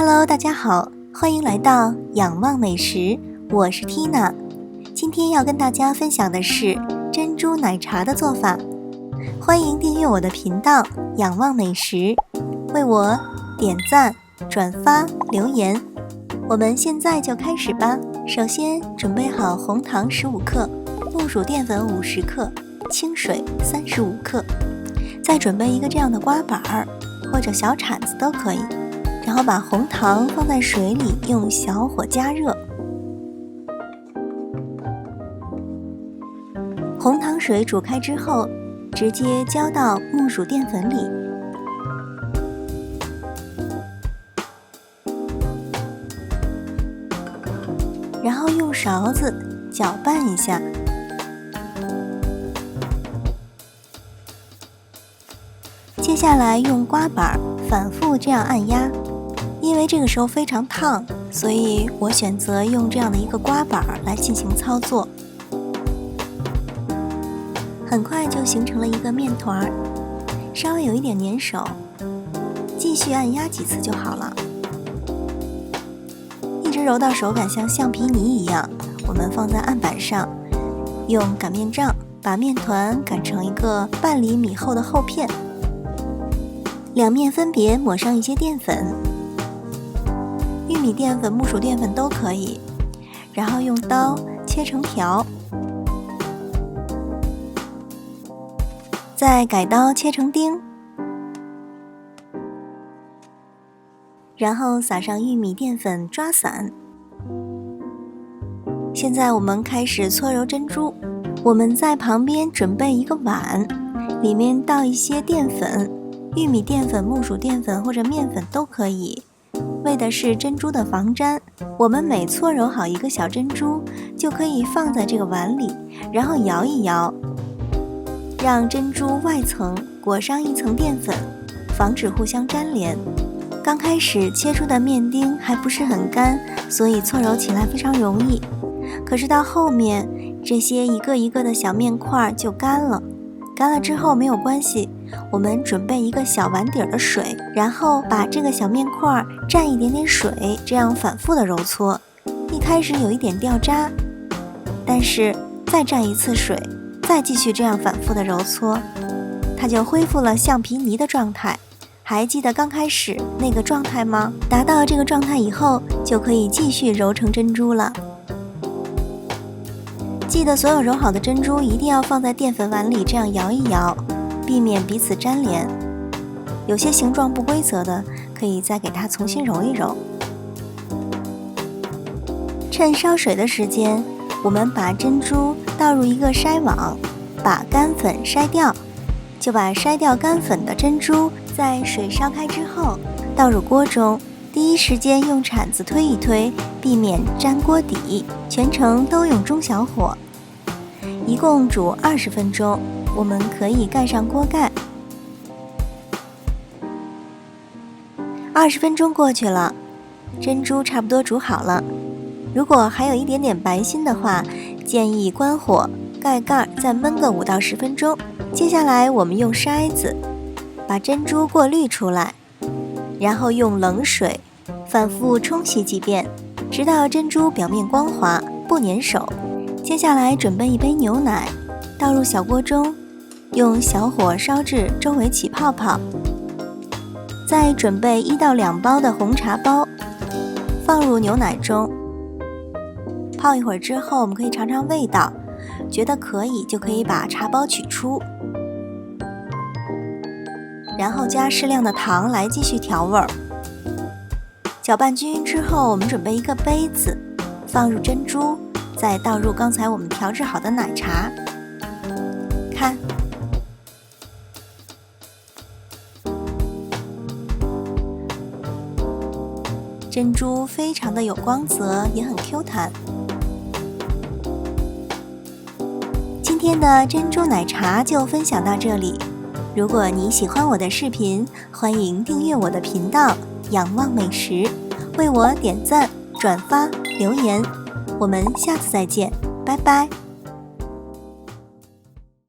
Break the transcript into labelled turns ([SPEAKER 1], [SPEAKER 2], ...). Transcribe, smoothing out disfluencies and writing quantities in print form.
[SPEAKER 1] Hello， 大家好，欢迎来到仰望美食，我是 Tina。今天要跟大家分享的是珍珠奶茶的做法。欢迎订阅我的频道仰望美食，为我点赞、转发、留言。我们现在就开始吧。首先准备好红糖15克，木薯淀粉50克，清水35克。再准备一个这样的刮板或者小铲子都可以，然后把红糖放在水里，用小火加热。红糖水煮开之后，直接浇到木薯淀粉里，然后用勺子搅拌一下。接下来用刮板反复这样按压，因为这个时候非常烫，所以我选择用这样的一个刮板来进行操作。很快就形成了一个面团，稍微有一点粘手，继续按压几次就好了，一直揉到手感像橡皮泥一样。我们放在案板上，用擀面杖把面团擀成一个半厘米厚的厚片，两面分别抹上一些淀粉，玉米淀粉、木薯淀粉都可以，然后用刀切成条，再改刀切成丁，然后撒上玉米淀粉抓散。现在我们开始搓揉珍珠，我们在旁边准备一个碗，里面倒一些淀粉，玉米淀粉、木薯淀粉或者面粉都可以，为的是珍珠的防粘。我们每搓揉好一个小珍珠，就可以放在这个碗里，然后摇一摇，让珍珠外层裹上一层淀粉，防止互相粘连。刚开始切出的面丁还不是很干，所以搓揉起来非常容易。可是到后面，这些一个一个的小面块就干了。干了之后没有关系，我们准备一个小碗底的水，然后把这个小面块蘸一点点水，这样反复的揉搓。一开始有一点掉渣，但是再蘸一次水，再继续这样反复的揉搓，它就恢复了橡皮泥的状态。还记得刚开始那个状态吗？达到这个状态以后，就可以继续揉成珍珠了。记得所有揉好的珍珠一定要放在淀粉碗里，这样摇一摇，避免彼此粘连。有些形状不规则的，可以再给它重新揉一揉。趁烧水的时间，我们把珍珠倒入一个筛网，把干粉筛掉。就把筛掉干粉的珍珠在水烧开之后倒入锅中，第一时间用铲子推一推，避免粘锅底，全程都用中小火，一共煮20分钟。我们可以盖上锅盖。20分钟过去了，珍珠差不多煮好了。如果还有一点点白心的话，建议关火，盖盖再焖个5到10分钟。接下来我们用筛子把珍珠过滤出来，然后用冷水反复冲洗几遍，直到珍珠表面光滑不粘手。接下来准备一杯牛奶，倒入小锅中，用小火烧至周围起泡泡。再准备1到2包的红茶包，放入牛奶中，泡一会儿之后，我们可以尝尝味道，觉得可以就可以把茶包取出，然后加适量的糖来继续调味儿。搅拌均匀之后，我们准备一个杯子，放入珍珠，再倒入刚才我们调制好的奶茶。看，珍珠非常的有光泽，也很 Q 弹。今天的珍珠奶茶就分享到这里。如果你喜欢我的视频，欢迎订阅我的频道仰望美食，为我点赞、转发、留言。我们下次再见，拜拜。